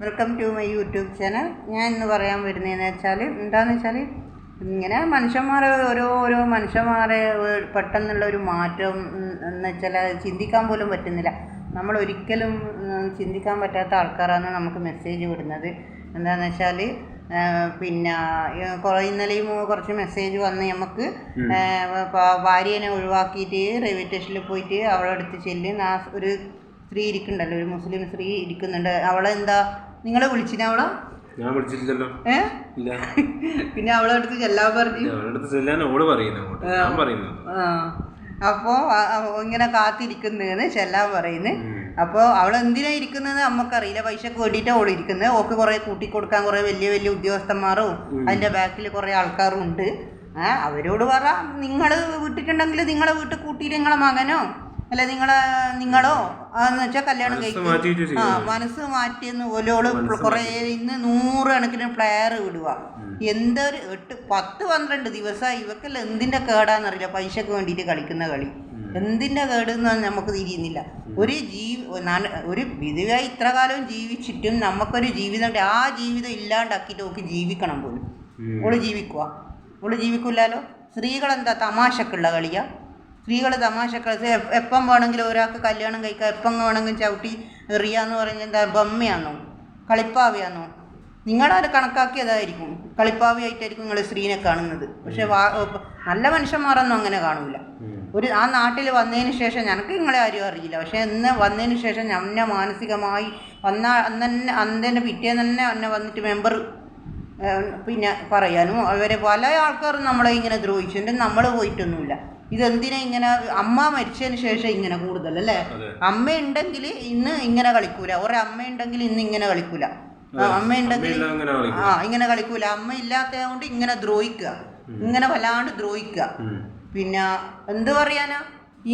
Welcome to my YouTube channel. ഞാൻ ഇന്ന് പറയാൻ വരുന്നതെന്ന് വെച്ചാൽ ഇങ്ങനെ ഓരോ മനുഷ്യന്മാരെ പെട്ടെന്നുള്ള ഒരു മാറ്റം എന്ന് വെച്ചാൽ അത് ചിന്തിക്കാൻ പോലും പറ്റുന്നില്ല. നമ്മൾ ഒരിക്കലും ചിന്തിക്കാൻ പറ്റാത്ത ആൾക്കാരാണ് നമുക്ക് മെസ്സേജ് വിടുന്നത്. എന്താണെന്ന് വെച്ചാൽ പിന്നെ ഇന്നലെയും കുറച്ച് മെസ്സേജ് വന്ന് നമുക്ക് ഭാര്യനെ ഒഴിവാക്കിയിട്ട് റെയിൽവേ സ്റ്റേഷനിൽ പോയിട്ട് അവളെ അടുത്ത് ചെല്ലുന്ന ഒരു സ്ത്രീ ഇരിക്കുന്നുണ്ടല്ലോ, ഒരു മുസ്ലിം സ്ത്രീ ഇരിക്കുന്നുണ്ട്. അവളെന്താ നിങ്ങളെ വിളിച്ചിന അവളെ? ഞാൻ വിളിച്ചിട്ടില്ലല്ലോ. ഇല്ല. പിന്നെ അവളെ അടുത്ത് ചെല്ലാൻ പറഞ്ഞു. അപ്പോൾ ഇങ്ങനെ കാത്തിരിക്കുന്നതെന്ന് ചെല്ലാൻ പറയുന്നത്. അപ്പോൾ അവൾ എന്തിനാ ഇരിക്കുന്നത് നമുക്കറിയില്ല. പൈസക്ക് വേണ്ടിയിട്ടാണ് അവൾ ഇരിക്കുന്നത്. ഓക്ക് കുറേ കൂട്ടിക്കൊടുക്കാൻ കുറേ വലിയ വലിയ ഉദ്യോഗസ്ഥന്മാരും അതിൻ്റെ ബാക്കിൽ കുറേ ആൾക്കാരും ഉണ്ട്. അവരോട് പറ, നിങ്ങൾ വിട്ടിട്ടുണ്ടെങ്കിൽ നിങ്ങളെ വീട്ടിൽ കൂട്ടിയിട്ട് നിങ്ങളെ മകനോ അല്ല നിങ്ങളോ എന്ന് വെച്ചാൽ കല്യാണം കഴിക്കും. മനസ്സ് മാറ്റിയെന്ന് ഓലോള് കുറേ ഇന്ന് 100 കണക്കിന് പ്ലെയർ വിടുക. എന്തൊരു 10-12 ദിവസമായി ഇവക്കെല്ലാം എന്തിൻ്റെ കേടാന്നറിയില്ല. പൈസക്ക് വേണ്ടിയിട്ട് കളിക്കുന്ന കളി എന്തിൻ്റെ കേടെന്ന് നമുക്ക് തിരിയുന്നില്ല. ഒരു വിധവയായി ഇത്ര കാലം ജീവിച്ചിട്ടും നമുക്കൊരു ജീവിതം ഉണ്ട്. ആ ജീവിതം ഇല്ലാണ്ടാക്കിയിട്ട് ഓക്ക് ജീവിക്കണം പോലും. ഓള് ജീവിക്കില്ലല്ലോ. സ്ത്രീകളെന്താ തമാശക്കുള്ള കളിയാ? സ്ത്രീകൾ തമാശക്കളി എപ്പം വേണമെങ്കിലും ഒരാൾക്ക് കല്യാണം കഴിക്കാം, എപ്പം വേണമെങ്കിലും ചവിട്ടി എറിയാന്ന് പറഞ്ഞാൽ എന്താ ബമ്മയാണോ കളിപ്പാവിയാണോ? നിങ്ങളത് കണക്കാക്കിയതായിരിക്കും. കളിപ്പാവിയായിട്ടായിരിക്കും നിങ്ങൾ സ്ത്രീനെ കാണുന്നത്. പക്ഷെ നല്ല മനുഷ്യന്മാരൊന്നും അങ്ങനെ കാണൂല. ആ നാട്ടിൽ വന്നതിന് ശേഷം ഞങ്ങൾക്ക് നിങ്ങളെ ആരും അറിയില്ല. പക്ഷെ ഇന്ന് വന്നതിന് ശേഷം എന്നെ മാനസികമായി അന്നെ പിറ്റേന്ന് തന്നെ എന്നെ വന്നിട്ട് മെമ്പർ പിന്നെ പറയാനും അവരെ പല ആൾക്കാരും നമ്മളെ ഇങ്ങനെ ദ്രോഹിച്ചിട്ടുണ്ട്. നമ്മൾ പോയിട്ടൊന്നുമില്ല. ഇതെന്തിനാ ഇങ്ങനെ? അമ്മ മരിച്ചതിന് ശേഷം ഇങ്ങനെ കൂടുതലല്ലേ? അമ്മ ഉണ്ടെങ്കിൽ ഇന്ന് ഇങ്ങനെ കളിക്കൂല. ഒരമ്മ ഉണ്ടെങ്കിൽ ഇന്ന് ഇങ്ങനെ കളിക്കൂല. അമ്മ ഉണ്ടെങ്കിൽ ഇങ്ങനെ കളിക്കൂല. അമ്മ ഇല്ലാത്തത് കൊണ്ട് ഇങ്ങനെ ദ്രോഹിക്കുക, ഇങ്ങനെ വല്ലാണ്ട് ദ്രോഹിക്കുക. പിന്നെ എന്ത് പറയാനാ?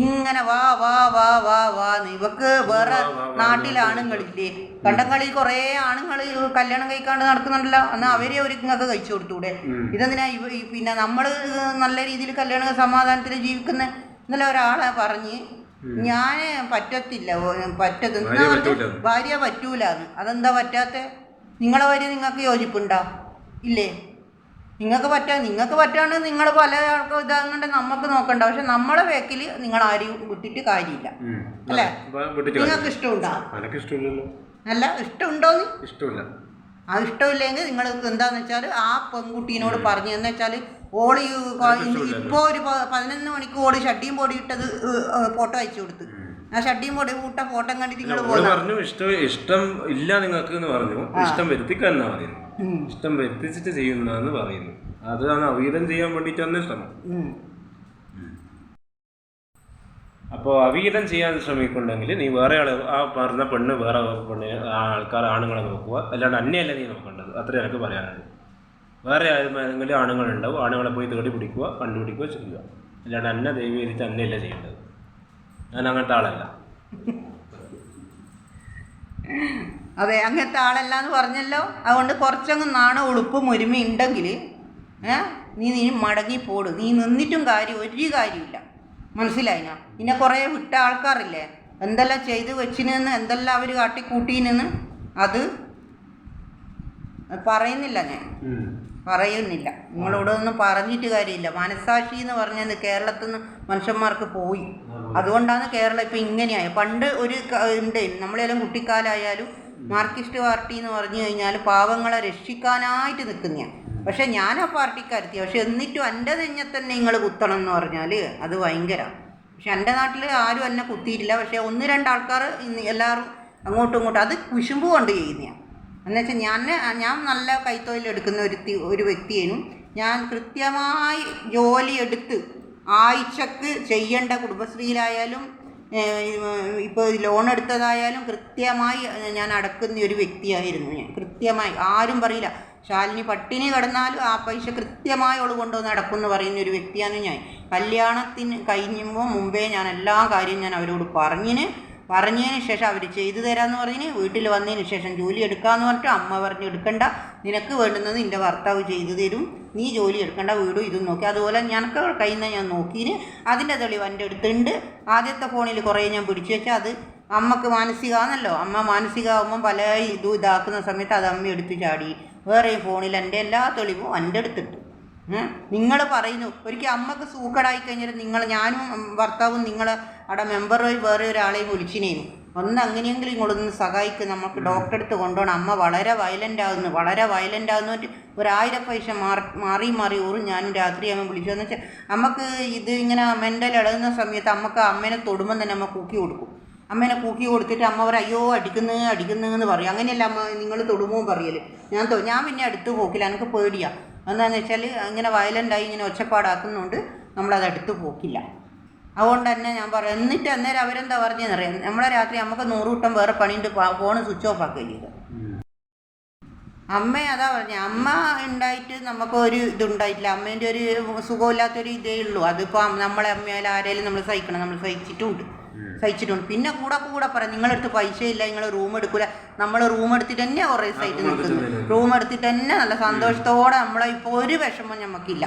ഇങ്ങനെ വാ വാ വാ വാ വാ. ഇവക്ക് വേറെ നാട്ടിൽ ആണുങ്ങളില്ലേ? കണ്ടങ്ങളിൽ കുറേ ആണുങ്ങൾ കല്യാണം കഴിക്കാണ്ട് നടക്കുന്നുണ്ടല്ലോ. എന്നാൽ അവരെ നിങ്ങൾക്ക് കഴിച്ചു കൊടുത്തൂടെ? ഇതെന്തിനാ പിന്നെ നമ്മൾ നല്ല രീതിയിൽ കല്യാണം സമാധാനത്തിൽ ജീവിക്കുന്ന? ഇന്നലെ ഒരാളെ പറഞ്ഞ് ഞാൻ ഭാര്യ പറ്റൂലെന്ന്. അതെന്താ പറ്റാത്ത? നിങ്ങളെ ഭാര്യ നിങ്ങൾക്ക് യോജിപ്പുണ്ടോ? ഇല്ലേ? നിങ്ങൾക്ക് പറ്റാണ്ട് നിങ്ങൾ പല ആൾക്കും ഇതാകുന്നുണ്ട്. നമുക്ക് നോക്കണ്ട. പക്ഷെ നമ്മളെ വേക്കിൽ നിങ്ങൾ ആരും വിട്ടിട്ട് കാര്യമില്ല അല്ലേ? നിങ്ങൾക്ക് ഇഷ്ടമുണ്ടോ? അല്ല, ഇഷ്ടമുണ്ടോന്ന്? ഇഷ്ടമില്ല. ആ ഇഷ്ടമില്ലെങ്കിൽ നിങ്ങൾ എന്താന്ന് വെച്ചാൽ ആ പെൺകുട്ടീനോട് പറഞ്ഞു. എന്ന് വെച്ചാൽ ഓള് ഇപ്പോൾ ഒരു 11 മണിക്ക് ഓള് ഷഡ്ഡിയും പൊടി ഇട്ടത് ഫോട്ടോ അയച്ചു കൊടുത്ത്. ആ ഷഡ്ഡിയും പൊടി കൂട്ട ഫോട്ടോ കണ്ടിട്ട് നിങ്ങൾ പറഞ്ഞു ഇഷ്ടം ഇല്ല നിങ്ങൾക്ക് എന്ന് പറഞ്ഞു. ഇഷ്ടം വരുത്തിക്കാന്നാ പറയുന്നു. ഇഷ്ടം വരുത്തിച്ചിട്ട് ചെയ്യുന്നതെന്ന് പറയുന്നു. അതാണ് അവീതം ചെയ്യാൻ വേണ്ടിയിട്ടാണ് ശ്രമം. അപ്പോൾ അവീതം ചെയ്യാൻ ശ്രമിക്കുന്നുണ്ടെങ്കിൽ നീ വേറെ ആ പറഞ്ഞ പെണ്ണ് വേറെ ആണുങ്ങളെ നോക്കുക. അല്ലാണ്ട് അന്നെയല്ല നീ നോക്കേണ്ടത്. അത്രേ എനിക്ക് പറയാനുള്ളൂ. വേറെ ഏതെങ്കിലും ആണുങ്ങളുണ്ടാവും. ആണുങ്ങളെ പോയി തേടി പിടിക്കുക, കണ്ടുപിടിക്കുക ചെയ്യുക. അല്ലാണ്ട് അന്നെ ദൈവീകരിച്ച് അന്നെയല്ല ചെയ്യേണ്ടത്. ഞാൻ അങ്ങനത്തെ ആളല്ല. അതെ, അങ്ങനത്തെ ആളല്ല എന്ന് പറഞ്ഞല്ലോ. അതുകൊണ്ട് കുറച്ചങ്ങ് നാണോ ഉളുപ്പും ഒരുമ ഉണ്ടെങ്കിൽ നീ മടങ്ങി പോടും. നീ നിന്നിട്ടും ഒരു കാര്യമില്ല. മനസ്സിലായിനാ? പിന്നെ കുറേ വിട്ട ആൾക്കാരില്ലേ, എന്തെല്ലാം ചെയ്ത് വെച്ചിനെന്ന്, എന്തെല്ലാം അവർ കാട്ടിക്കൂട്ടീനെന്ന് അത് പറയുന്നില്ല. നിങ്ങളോടൊന്നും പറഞ്ഞിട്ട് കാര്യമില്ല. മനസാക്ഷി എന്ന് പറഞ്ഞത് കേരളത്തിൽ നിന്ന് മനുഷ്യന്മാർക്ക് പോയി. അതുകൊണ്ടാണ് കേരളം ഇപ്പം ഇങ്ങനെയായി. പണ്ട് ഒരു ഉണ്ട്, നമ്മളെല്ലാം കുട്ടിക്കാലായാലും മാർക്സിസ്റ്റ് പാർട്ടി എന്ന് പറഞ്ഞു കഴിഞ്ഞാൽ പാവങ്ങളെ രക്ഷിക്കാനായിട്ട് നിൽക്കുന്നതാണ്. പക്ഷെ ഞാൻ ആ പാർട്ടിക്കാരെത്തി. പക്ഷെ എന്നിട്ടും എൻ്റെ നെഞ്ഞെ തന്നെ നിങ്ങൾ കുത്തണം എന്ന് പറഞ്ഞാൽ അത് ഭയങ്കരമാണ്. പക്ഷെ എൻ്റെ നാട്ടിൽ ആരും എന്നെ കുത്തിയിട്ടില്ല. പക്ഷേ 1-2 ആൾക്കാർ എല്ലാവരും അങ്ങോട്ടും അത് കുശുമ്പ് കൊണ്ട് ചെയ്യുന്നതാണ്. എന്നുവെച്ചാൽ ഞാൻ നല്ല കൈത്തൊഴിലെടുക്കുന്ന ഒരു വ്യക്തിയേനും ഞാൻ കൃത്യമായി ജോലിയെടുത്ത് ആഴ്ചക്ക് ചെയ്യേണ്ട കുടുംബശ്രീയിലായാലും ഇപ്പോൾ ലോൺ എടുത്തതായാലും കൃത്യമായി ഞാൻ അടക്കുന്ന ഒരു വ്യക്തിയായിരുന്നു. ഞാൻ കൃത്യമായി, ആരും പറയില്ല ശാലിനി പട്ടിണി കിടന്നാലും ആ പൈസ കൃത്യമായി അവൾ കൊണ്ടുവന്ന് അടക്കുമെന്ന് പറയുന്ന ഒരു വ്യക്തിയാണ് ഞാൻ. കല്യാണത്തിന് മുമ്പേ ഞാൻ എല്ലാ കാര്യവും ഞാൻ അവരോട് പറഞ്ഞതിന് ശേഷം അവർ ചെയ്തു തരാമെന്ന് പറഞ്ഞ് വീട്ടിൽ വന്നതിന് ശേഷം ജോലി എടുക്കാമെന്ന് പറഞ്ഞിട്ട് അമ്മ പറഞ്ഞു എടുക്കണ്ട, നിനക്ക് വേണ്ടുന്നത് നിൻ്റെ ഭർത്താവ് ചെയ്തു തരും, നീ ജോലി എടുക്കേണ്ട, വീടും ഇതും നോക്കി. അതുപോലെ ഞങ്ങൾക്ക് കയ്യിൽ നിന്ന് ഞാൻ നോക്കിന് അതിൻ്റെ തെളിവ് എൻ്റെ അടുത്തുണ്ട്. ആദ്യത്തെ ഫോണിൽ കുറേ ഞാൻ പിടിച്ചു വെച്ചാൽ അത് അമ്മക്ക് മാനസികമാണല്ലോ. അമ്മ മാനസികമാകുമ്പം പല ഇതാക്കുന്ന സമയത്ത് അത് അമ്മ എടുത്ത് ചാടി വേറെ ഫോണിൽ എൻ്റെ എല്ലാ തെളിവും എൻ്റെ അടുത്തിട്ട് നിങ്ങൾ പറയുന്നു. ഒരിക്കൽ അമ്മക്ക് സൂക്കടായി കഴിഞ്ഞാൽ ഞാനും ഭർത്താവും നിങ്ങളെ അവിടെ മെമ്പർ വഴി വേറെ ഒരാളെയും വിളിച്ചിനേനു. ഒന്ന് അങ്ങനെയെങ്കിലും ഇങ്ങോട്ടൊന്ന് സഹായിക്കും, നമുക്ക് ഡോക്ടറെ അടുത്ത് കൊണ്ടുപോകണം. അമ്മ വളരെ വയലൻ്റ് ആകുന്നു. 1000 പൈസ മാറി ഓറും ഞാനും രാത്രിയാകുമ്പോൾ വിളിച്ചതെന്ന് വെച്ചാൽ നമുക്ക് ഇത് ഇങ്ങനെ മെൻ്റൽ ഇളകുന്ന സമയത്ത് അമ്മേനെ തൊടുമ്പം തന്നെ അമ്മ കൂക്കി കൊടുക്കും. അമ്മേനെ കൂക്കി കൊടുത്തിട്ട് അമ്മ പറയും അയ്യോ അടിക്കുന്നതെന്ന് പറയും. അങ്ങനെയല്ല അമ്മ നിങ്ങൾ തൊടുമ്പോൾ പറയല്. ഞാൻ പിന്നെ അടുത്ത് പോക്കില്ല, എനിക്ക് പേടിയാണ്. എന്താണെന്ന് വെച്ചാൽ ഇങ്ങനെ വയലൻ്റായി ഇങ്ങനെ ഒച്ചപ്പാടാക്കുന്നുണ്ട് നമ്മളത് അടുത്ത് പോക്കില്ല. അതുകൊണ്ട് തന്നെ ഞാൻ പറയാം. എന്നിട്ട് അന്നേരം അവരെന്താ പറഞ്ഞതെന്നറിയാം, നമ്മളെ രാത്രി നമുക്ക് 100 വട്ടം വേറെ പണിയുണ്ട്, ഫോണ് സ്വിച്ച് ഓഫ് ആക്കില്ല. അമ്മ അതാ പറഞ്ഞ, അമ്മ ഉണ്ടായിട്ട് നമുക്ക് ഒരു ഇതുണ്ടായിട്ടില്ല. അമ്മേൻ്റെ ഒരു സുഖമില്ലാത്തൊരു ഇതേ ഉള്ളൂ. അതിപ്പോൾ നമ്മളെ അമ്മയായാലും ആരെങ്കിലും നമ്മൾ സഹിക്കണം, നമ്മൾ സഹിച്ചിട്ടുണ്ട്. പിന്നെ കൂടെ പറയാം, നിങ്ങളടുത്ത് പൈസ ഇല്ല, നിങ്ങൾ റൂം എടുക്കില്ല. നമ്മൾ റൂം എടുത്തിട്ട് തന്നെ കുറേ സൈറ്റ് നിൽക്കുന്നു. റൂം എടുത്തിട്ട് തന്നെ നല്ല സന്തോഷത്തോടെ നമ്മളെ ഇപ്പോൾ ഒരു വിഷമം നമുക്കില്ല.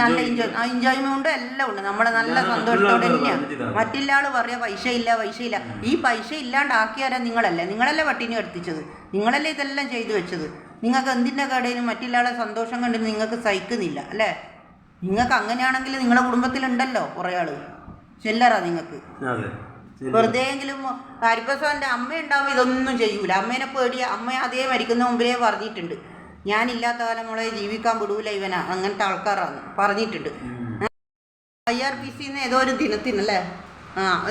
നല്ല എൻജോയ്മെൻറ്റും എല്ലാം ഉണ്ട്. നമ്മളെ നല്ല സന്തോഷത്തോടെ തന്നെയാണ്. മറ്റുള്ള ആൾ പറയാം പൈസ ഇല്ല. ഈ പൈസ ഇല്ലാണ്ടാക്കിയാരാ? നിങ്ങളല്ലേ പട്ടിണി എടുത്തിച്ചത്, നിങ്ങളല്ലേ ഇതെല്ലാം ചെയ്തു വെച്ചത്. നിങ്ങൾക്ക് എന്തിൻ്റെ കടയിലും മറ്റുള്ള ആളെ സന്തോഷം കണ്ടിട്ട് നിങ്ങൾക്ക് സഹിക്കുന്നില്ല അല്ലേ? നിങ്ങൾക്ക് അങ്ങനെയാണെങ്കിൽ നിങ്ങളുടെ കുടുംബത്തിലുണ്ടല്ലോ കുറേ ആൾ ചെല്ലറാ നിങ്ങൾക്ക്. വെറുതെയെങ്കിലും ഹരിപ്രസാദിൻ്റെ അമ്മ ഉണ്ടാവുമ്പോൾ ഇതൊന്നും ചെയ്യൂല. അമ്മേനെ പേടിയ, അമ്മ അതേ മരിക്കുന്ന മുമ്പിലേ പറഞ്ഞിട്ടുണ്ട്, ഞാനില്ലാത്ത കാലം മോളെ ജീവിക്കാൻ വിടൂല ഇവനാ, അങ്ങനത്തെ ആൾക്കാരാണ് പറഞ്ഞിട്ടുണ്ട്. IRPC ഏതോ ഒരു ദിനത്തിനല്ലേ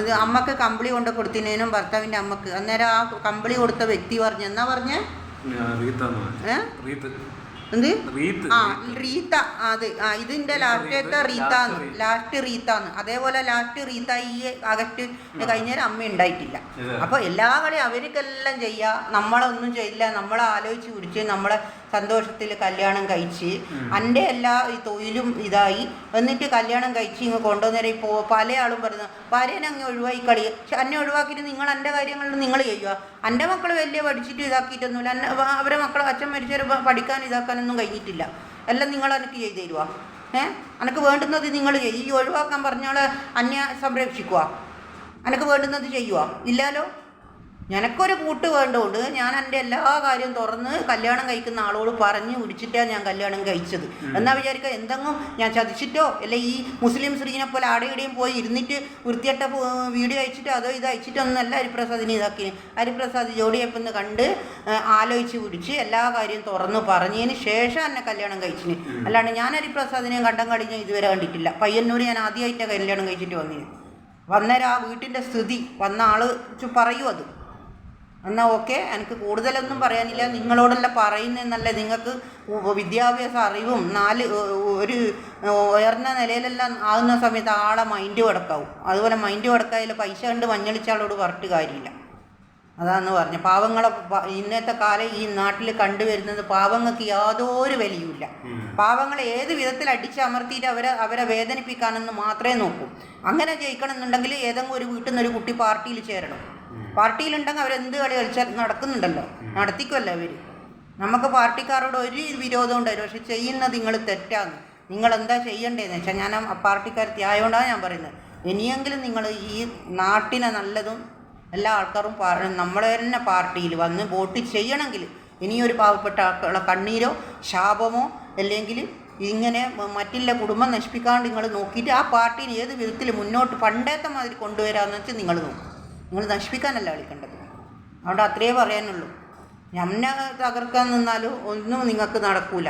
ഇത് അമ്മക്ക് കമ്പിളി കൊണ്ട് കൊടുത്തിനേനും ഭർത്താവിൻ്റെ അമ്മക്ക്. അന്നേരം ആ കമ്പിളി കൊടുത്ത വ്യക്തി പറഞ്ഞു, എന്നാ പറഞ്ഞേ എന്ത് റീത്ത, അത് ഇതിൻ്റെ ലാസ്റ്റ് റീത്താന്ന്. അതേപോലെ ലാസ്റ്റ് റീത്ത ഈ ആഗസ്റ്റ് കഴിഞ്ഞേരം അമ്മ ഉണ്ടായിട്ടില്ല. അപ്പോൾ എല്ലാ കളിയും അവർക്കെല്ലാം ചെയ്യുക, നമ്മളൊന്നും ചെയ്യില്ല. നമ്മളെ ആലോചിച്ച് പിടിച്ച് നമ്മളെ സന്തോഷത്തിൽ കല്യാണം കഴിച്ച് എൻ്റെ എല്ലാ ഈ തൊഴിലും ഇതായി. എന്നിട്ട് കല്യാണം കഴിച്ച് ഇങ്ങ് കൊണ്ടുവന്നേരം ഇപ്പോൾ പല ആളും പറയുന്നത് ഭാര്യനെ അങ്ങ് ഒഴിവായി കളി. എന്നെ ഒഴിവാക്കിയിട്ട് നിങ്ങൾ എൻ്റെ കാര്യങ്ങളിൽ നിങ്ങൾ ചെയ്യുക. എൻ്റെ മക്കൾ വലിയ പഠിച്ചിട്ട് ഇതാക്കിയിട്ടൊന്നുമില്ല. അവരെ മക്കൾ അച്ഛൻ മരിച്ചവർ പഠിക്കാൻ ഇതാക്കാനൊന്നും കഴിഞ്ഞിട്ടില്ല. എല്ലാം നിങ്ങൾ എനിക്ക് ചെയ്ത് തരുക. എനിക്ക് വേണ്ടുന്നത് നിങ്ങൾ ചെയ്യും. ഈ ഒഴിവാക്കാൻ പറഞ്ഞാൽ അന്യ സംരക്ഷിക്കുക. എനിക്ക് വേണ്ടുന്നത് ചെയ്യുക ഇല്ലല്ലോ. എനിക്കൊരു കൂട്ട് വേണ്ടതുകൊണ്ട് ഞാൻ എൻ്റെ എല്ലാ കാര്യവും തുറന്ന് കല്യാണം കഴിക്കുന്ന ആളോട് പറഞ്ഞ് പിടിച്ചിട്ടാണ് ഞാൻ കല്യാണം കഴിച്ചത്. എന്നാ വിചാരിക്കുക എന്തെങ്കിലും ഞാൻ ചതിച്ചിട്ടോ അല്ലെ ഈ മുസ്ലിം സ്ത്രീനെ പോലെ ആടെയിടെയും പോയി ഇരുന്നിട്ട് വൃത്തിയട്ട വീഡിയോ അയച്ചിട്ടോ അതോ ഇത് അയച്ചിട്ടൊന്നല്ല ഹരിപ്രസാദിനെ ഇതാക്കി. ഹരിപ്രസാദ് ജോഡിയപ്പെന്ന് കണ്ട് ആലോചിച്ച് പിടിച്ച് എല്ലാ കാര്യവും തുറന്ന് പറഞ്ഞതിന് ശേഷം എന്നെ കല്യാണം കഴിച്ചിന്. അല്ലാണ്ട് ഞാൻ ഹരിപ്രസാദിനെ കണ്ടം കളിഞ്ഞ ഇതുവരെ കണ്ടിട്ടില്ല. പയ്യന്നൂർ ഞാൻ ആദ്യമായിട്ടാണ് കല്യാണം കഴിച്ചിട്ട് വന്നേരം ആ വീട്ടിൻ്റെ സ്ഥിതി വന്ന ആൾ പറയൂ അത്. എന്നാൽ ഓക്കെ, എനിക്ക് കൂടുതലൊന്നും പറയാനില്ല. നിങ്ങളോടെല്ലാം പറയുന്നതെന്നല്ല, നിങ്ങൾക്ക് വിദ്യാഭ്യാസ അറിവും ഒരു ഉയർന്ന നിലയിലെല്ലാം ആകുന്ന സമയത്ത് ആളെ മൈൻഡ് കിടക്കാവും. അതുപോലെ മൈൻഡ് കിടക്കാതിൽ പൈസ കണ്ട് മഞ്ഞളിച്ച ആളോട് പറഞ്ഞിട്ട് കാര്യമില്ല. അതാന്ന് പറഞ്ഞ പാവങ്ങളെ ഇന്നത്തെ കാലം ഈ നാട്ടിൽ കണ്ടുവരുന്നത് പാവങ്ങൾക്ക് യാതൊരു വിലയുമില്ല. പാവങ്ങളെ ഏത് വിധത്തിൽ അടിച്ചമർത്തിയിട്ട് അവരെ വേദനിപ്പിക്കാനെന്ന് മാത്രമേ നോക്കൂ. അങ്ങനെ ജയിക്കണമെന്നുണ്ടെങ്കിൽ ഏതെങ്കിലും ഒരു വീട്ടിൽ നിന്നൊരു കുട്ടി പാർട്ടിയിൽ ചേരണം. പാർട്ടിയിലുണ്ടെങ്കിൽ അവരെന്ത് കളി കളിച്ചാൽ നടക്കുന്നുണ്ടല്ലോ, നടത്തിക്കുമല്ലോ അവർ. നമുക്ക് പാർട്ടിക്കാരോട് ഒരു വിരോധം ഉണ്ടായിരുന്നു. പക്ഷെ ചെയ്യുന്നത് നിങ്ങൾ തെറ്റാന്ന്. നിങ്ങൾ എന്താ ചെയ്യേണ്ടതെന്ന് വെച്ചാൽ, ഞാൻ ആ പാർട്ടിക്കാരത്തി ആയതുകൊണ്ടാണ് ഞാൻ പറയുന്നത്, ഇനിയെങ്കിലും നിങ്ങൾ ഈ നാട്ടിനെ നല്ലതും എല്ലാ ആൾക്കാരും നമ്മളെ തന്നെ പാർട്ടിയിൽ വന്ന് വോട്ട് ചെയ്യണമെങ്കിൽ ഇനിയൊരു പാവപ്പെട്ട ആൾക്കുള്ള കണ്ണീരോ ശാപമോ അല്ലെങ്കിൽ ഇങ്ങനെ മറ്റുള്ള കുടുംബം നശിപ്പിക്കാണ്ട് നിങ്ങൾ നോക്കിയിട്ട് ആ പാർട്ടീനെ ഏത് വിധത്തിൽ മുന്നോട്ട് പണ്ടത്തെ മാതിരി കൊണ്ടുവരാമെന്ന് വെച്ചാൽ നിങ്ങൾ നോക്കും. നിങ്ങൾ നശിപ്പിക്കാനല്ല കളിക്കേണ്ടത്. അതുകൊണ്ട് അത്രയേ പറയാനുള്ളൂ. ഞമ്മനെ തകർക്കാൻ നിന്നാലും ഒന്നും നിങ്ങൾക്ക് നടക്കൂല.